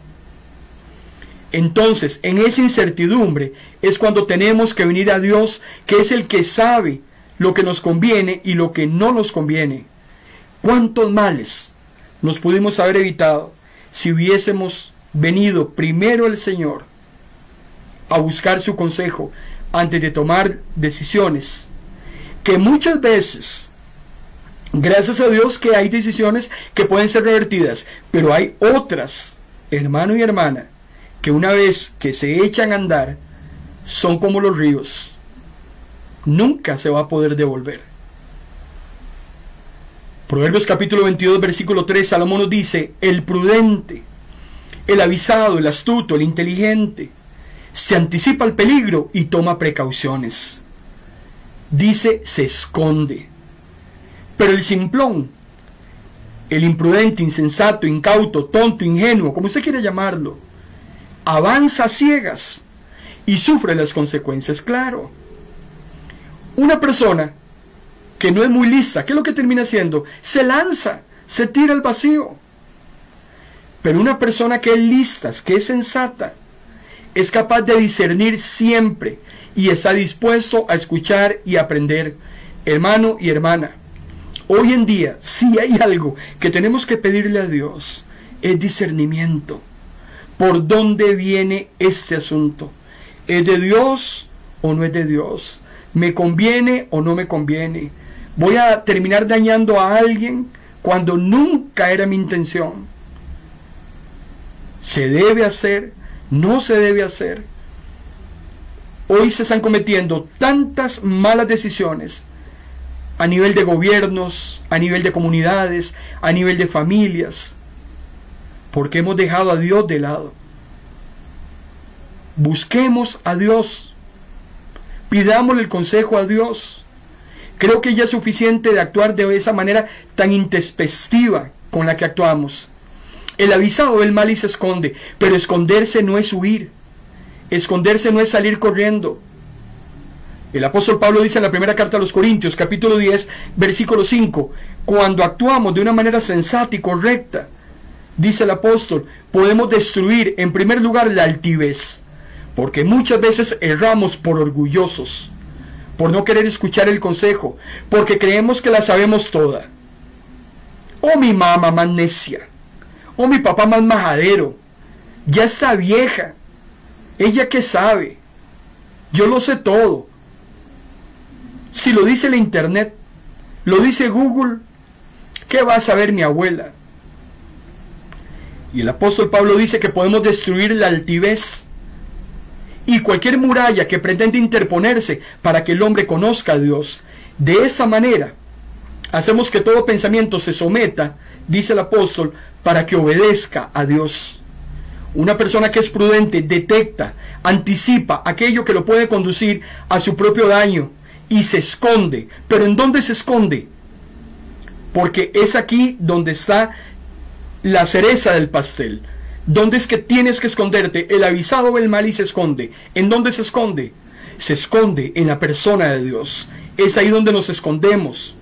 Entonces, en esa incertidumbre es cuando tenemos que venir a Dios, que es el que sabe lo que nos conviene y lo que no nos conviene. ¿Cuántos males nos pudimos haber evitado si hubiésemos venido primero al Señor a buscar su consejo antes de tomar decisiones que muchas veces, gracias a Dios que hay decisiones que pueden ser revertidas, pero hay otras, hermano y hermana, que una vez que se echan a andar, son como los ríos. Nunca se va a poder devolver. Proverbios capítulo 22, versículo 3, Salomón nos dice, el prudente, el avisado, el astuto, el inteligente, se anticipa al peligro y toma precauciones. Dice, se esconde. Pero el simplón, el imprudente, insensato, incauto, tonto, ingenuo, como usted quiera llamarlo, avanza a ciegas y sufre las consecuencias. Claro, una persona que no es muy lista, ¿qué es lo que termina haciendo? Se lanza, se tira al vacío. Pero una persona que es lista, que es sensata, es capaz de discernir siempre y está dispuesto a escuchar y aprender. Hermano y hermana, hoy en día, si hay algo que tenemos que pedirle a Dios, es discernimiento. ¿Por dónde viene este asunto? ¿Es de Dios o no es de Dios? ¿Me conviene o no me conviene? ¿Voy a terminar dañando a alguien cuando nunca era mi intención? ¿Se debe hacer? ¿No se debe hacer? Hoy se están cometiendo tantas malas decisiones a nivel de gobiernos, a nivel de comunidades, a nivel de familias, porque hemos dejado a Dios de lado. Busquemos a Dios, pidámosle el consejo a Dios. Creo que ya es suficiente de actuar de esa manera tan intempestiva con la que actuamos. El avisado del mal y se esconde, pero esconderse no es huir, esconderse no es salir corriendo. El apóstol Pablo dice en la primera carta a los Corintios, capítulo 10, versículo 5, cuando actuamos de una manera sensata y correcta, dice el apóstol, podemos destruir en primer lugar la altivez, porque muchas veces erramos por orgullosos, por no querer escuchar el consejo, porque creemos que la sabemos toda. Oh, mi mamá más necia, oh, mi papá más majadero, ya está vieja, ella que sabe, yo lo sé todo. Si lo dice la internet, lo dice Google, ¿qué va a saber mi abuela? Y el apóstol Pablo dice que podemos destruir la altivez y cualquier muralla que pretende interponerse para que el hombre conozca a Dios. De esa manera, hacemos que todo pensamiento se someta, dice el apóstol, para que obedezca a Dios. Una persona que es prudente detecta, anticipa aquello que lo puede conducir a su propio daño y se esconde. ¿Pero en dónde se esconde? Porque es aquí donde está la cereza del pastel. ¿Dónde es que tienes que esconderte? El avisado ve el mal y se esconde. ¿En dónde se esconde? Se esconde en la persona de Dios. Es ahí donde nos escondemos.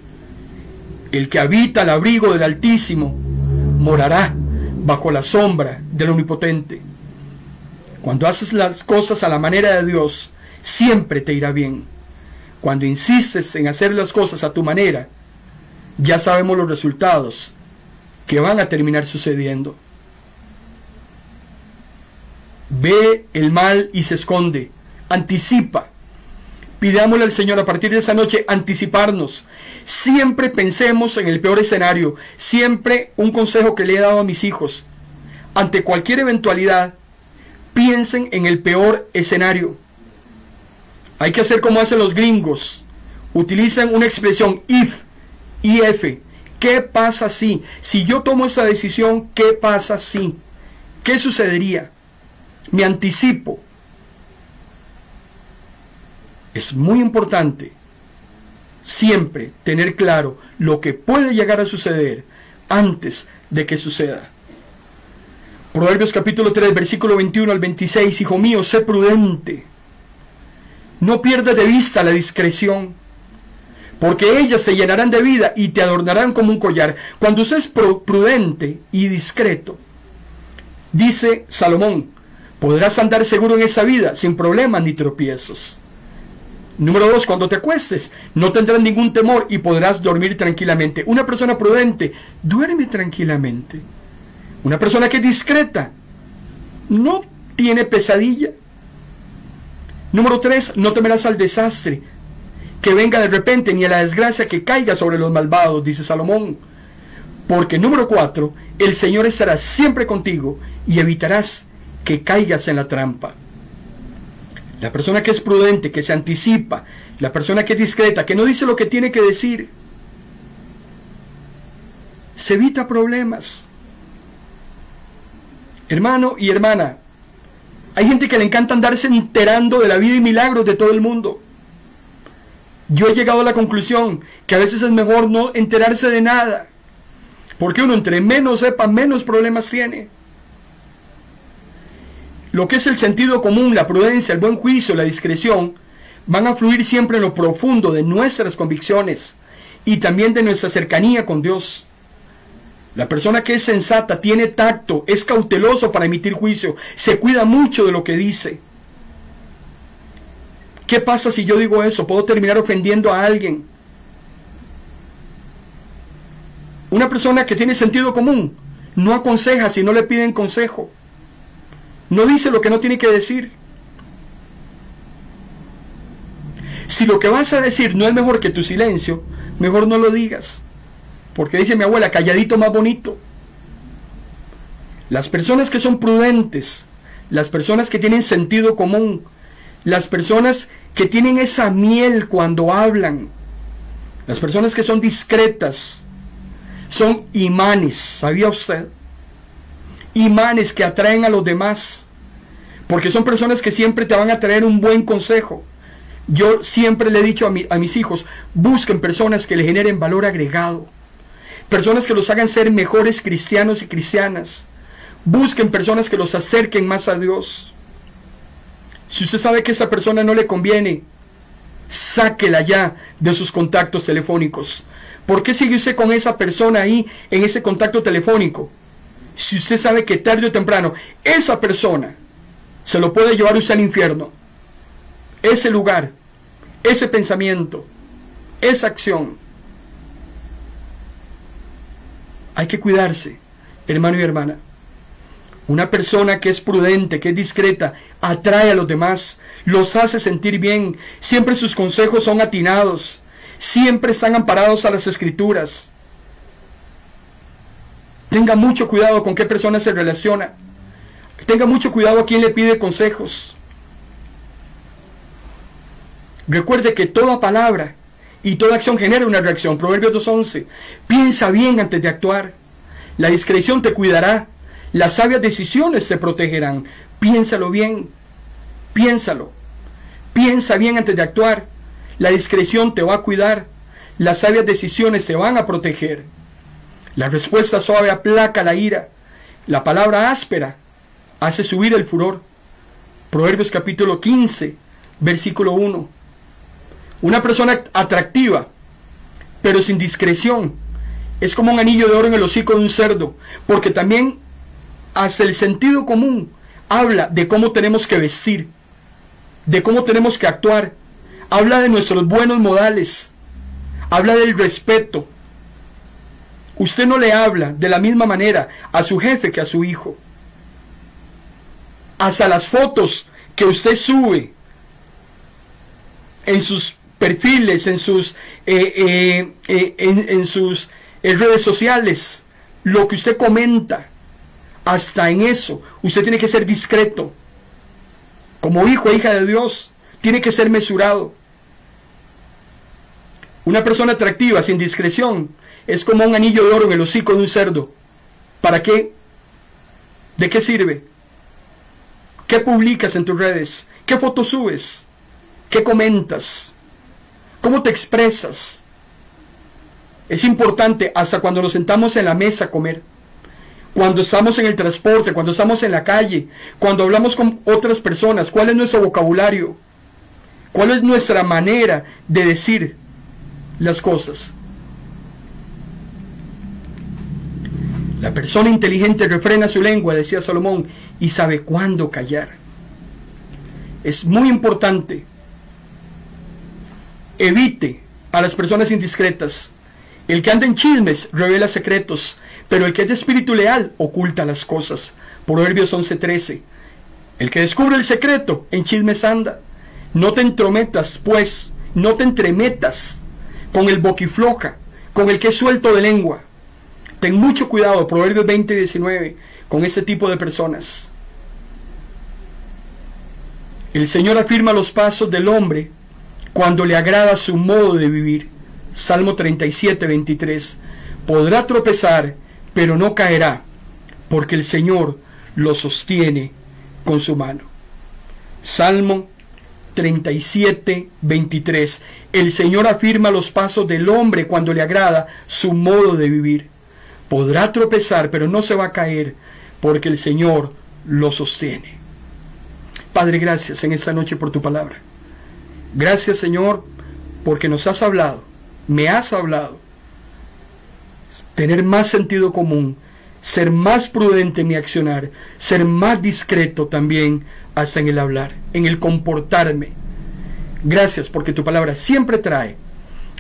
El que habita al abrigo del Altísimo morará bajo la sombra del Omnipotente. Cuando haces las cosas a la manera de Dios, siempre te irá bien. cuando insistes en hacer las cosas a tu manera, ya sabemos los resultados que van a terminar sucediendo. Ve el mal y se esconde. Anticipa. Pidámosle al Señor a partir de esa noche anticiparnos. Siempre pensemos en el peor escenario. Siempre un consejo que le he dado a mis hijos. Ante cualquier eventualidad, piensen en el peor escenario. Hay que hacer como hacen los gringos. Utilizan una expresión if, ¿qué pasa si? Si yo tomo esa decisión, ¿qué pasa si? ¿Qué sucedería? Me anticipo. Es muy importante siempre tener claro lo que puede llegar a suceder antes de que suceda. Proverbios capítulo 3, versículo 21 al 26. Hijo mío, sé prudente. No pierdas de vista la discreción, porque ellas se llenarán de vida y te adornarán como un collar. Cuando seas prudente y discreto, dice Salomón, podrás andar seguro en esa vida sin problemas ni tropiezos. Número 2, cuando te acuestes, no tendrás ningún temor y podrás dormir tranquilamente. Una persona prudente duerme tranquilamente. Una persona que es discreta no tiene pesadilla. Número 3, no temerás al desastre que venga de repente, ni a la desgracia que caiga sobre los malvados, dice Salomón. Porque número 4, el Señor estará siempre contigo y evitarás que caigas en la trampa. La persona que es prudente, que se anticipa, la persona que es discreta, que no dice lo que tiene que decir, se evita problemas. Hermano y hermana, hay gente que le encanta andarse enterando de la vida y milagros de todo el mundo. Yo he llegado a la conclusión que a veces es mejor no enterarse de nada, porque uno entre menos sepa, menos problemas tiene. Lo que es el sentido común, la prudencia, el buen juicio, la discreción, van a fluir siempre en lo profundo de nuestras convicciones y también de nuestra cercanía con Dios. La persona que es sensata, tiene tacto, es cauteloso para emitir juicio, se cuida mucho de lo que dice. ¿Qué pasa si yo digo eso? Puedo terminar ofendiendo a alguien. Una persona que tiene sentido común no aconseja si no le piden consejo. No dice lo que no tiene que decir. Si lo que vas a decir no es mejor que tu silencio, mejor no lo digas. Porque dice mi abuela, calladito más bonito. Las personas que son prudentes, las personas que tienen sentido común, las personas que tienen esa miel cuando hablan, las personas que son discretas, son imanes, ¿sabía usted? Imanes que atraen a los demás, porque son personas que siempre te van a traer un buen consejo. Yo siempre le he dicho a mis hijos, busquen personas que le generen valor agregado, personas que los hagan ser mejores cristianos y cristianas. Busquen personas que los acerquen más a Dios. Si usted sabe que esa persona no le conviene, sáquela ya de sus contactos telefónicos. ¿Por qué sigue usted con esa persona ahí en ese contacto telefónico? Si usted sabe que tarde o temprano esa persona se lo puede llevar usted al infierno. Ese lugar, ese pensamiento, esa acción. Hay que cuidarse, hermano y hermana. Una persona que es prudente, que es discreta, atrae a los demás, los hace sentir bien. Siempre sus consejos son atinados, siempre están amparados a las Escrituras. Tenga mucho cuidado con qué persona se relaciona. Tenga mucho cuidado a quién le pide consejos. Recuerde que toda palabra y toda acción genera una reacción. Proverbios 2:11. Piensa bien antes de actuar. La discreción te cuidará. Las sabias decisiones te protegerán. Piénsalo bien. Piénsalo. Piensa bien antes de actuar. La discreción te va a cuidar. Las sabias decisiones te van a proteger. La respuesta suave aplaca la ira. La palabra áspera hace subir el furor. Proverbios capítulo 15, versículo 1. Una persona atractiva, pero sin discreción, es como un anillo de oro en el hocico de un cerdo, porque también hasta el sentido común habla de cómo tenemos que vestir, de cómo tenemos que actuar. habla de nuestros buenos modales, habla del respeto. Usted no le habla de la misma manera a su jefe que a su hijo. Hasta las fotos que usted sube en sus perfiles, en sus redes sociales, lo que usted comenta, hasta en eso usted tiene que ser discreto. Como hijo e hija de Dios, tiene que ser mesurado. Una persona atractiva sin discreción es como un anillo de oro en el hocico de un cerdo. ¿Para qué? ¿De qué sirve? ¿Qué publicas en tus redes? ¿Qué fotos subes? ¿Qué comentas? ¿Cómo te expresas? Es importante hasta cuando nos sentamos en la mesa a comer, cuando estamos en el transporte, cuando estamos en la calle, cuando hablamos con otras personas. ¿Cuál es nuestro vocabulario? ¿Cuál es nuestra manera de decir las cosas? La persona inteligente refrena su lengua, decía Salomón, y sabe cuándo callar. Es muy importante. Evite a las personas indiscretas. El que anda en chismes revela secretos, pero el que es de espíritu leal oculta las cosas. Proverbios 11:13. El que descubre el secreto en chismes anda. No te entrometas, pues, no te entremetas con el boquifloja, con el que es suelto de lengua. Ten mucho cuidado, Proverbios 20:19, con ese tipo de personas. El Señor afirma los pasos del hombre cuando le agrada su modo de vivir. Salmo 37:23. Podrá tropezar, pero no caerá, porque el Señor lo sostiene con su mano. Salmo 37:23. El Señor afirma los pasos del hombre cuando le agrada su modo de vivir. Podrá tropezar, pero no se va a caer, porque el Señor lo sostiene. Padre, gracias en esta noche por tu palabra. Gracias, Señor, porque nos has hablado, me has hablado. Tener más sentido común, ser más prudente en mi accionar, ser más discreto también hasta en el hablar, en el comportarme. Gracias porque tu palabra siempre trae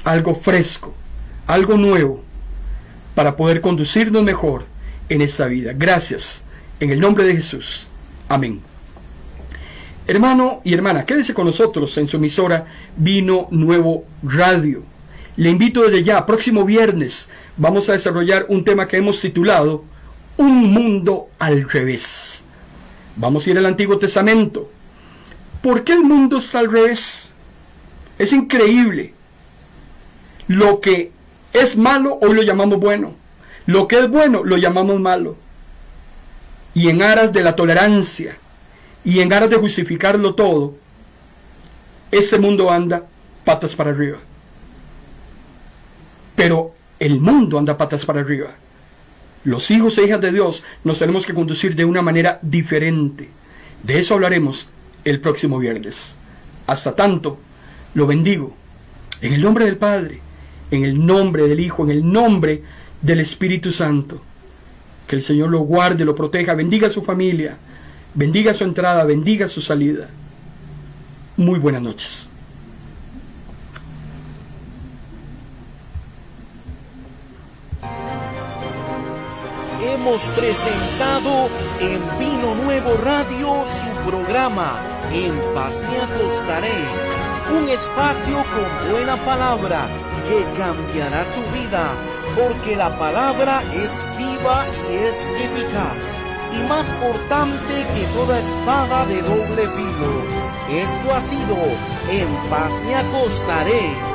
algo fresco, algo nuevo, para poder conducirnos mejor en esta vida. Gracias, en el nombre de Jesús. Amén. Hermano y hermana, quédese con nosotros en su emisora Vino Nuevo Radio. Le invito desde ya, próximo viernes, vamos a desarrollar un tema que hemos titulado Un mundo al revés. Vamos a ir al Antiguo Testamento. ¿Por qué el mundo está al revés? Es increíble. Lo que es malo, hoy lo llamamos bueno. Lo que es bueno, lo llamamos malo. Y en aras de la tolerancia, y en aras de justificarlo todo, ese mundo anda patas para arriba. Pero el mundo anda patas para arriba. Los hijos e hijas de Dios nos tenemos que conducir de una manera diferente. De eso hablaremos el próximo viernes. Hasta tanto, lo bendigo en el nombre del Padre, en el nombre del Hijo, en el nombre del Espíritu Santo. Que el Señor lo guarde, lo proteja, bendiga a su familia, bendiga su entrada, bendiga su salida. Muy buenas noches. Hemos presentado en Vino Nuevo Radio su programa En Paz Me Acostaré, un espacio con buena palabra que cambiará tu vida, porque la palabra es viva y es eficaz, y más cortante que toda espada de doble filo. Esto ha sido En Paz Me Acostaré.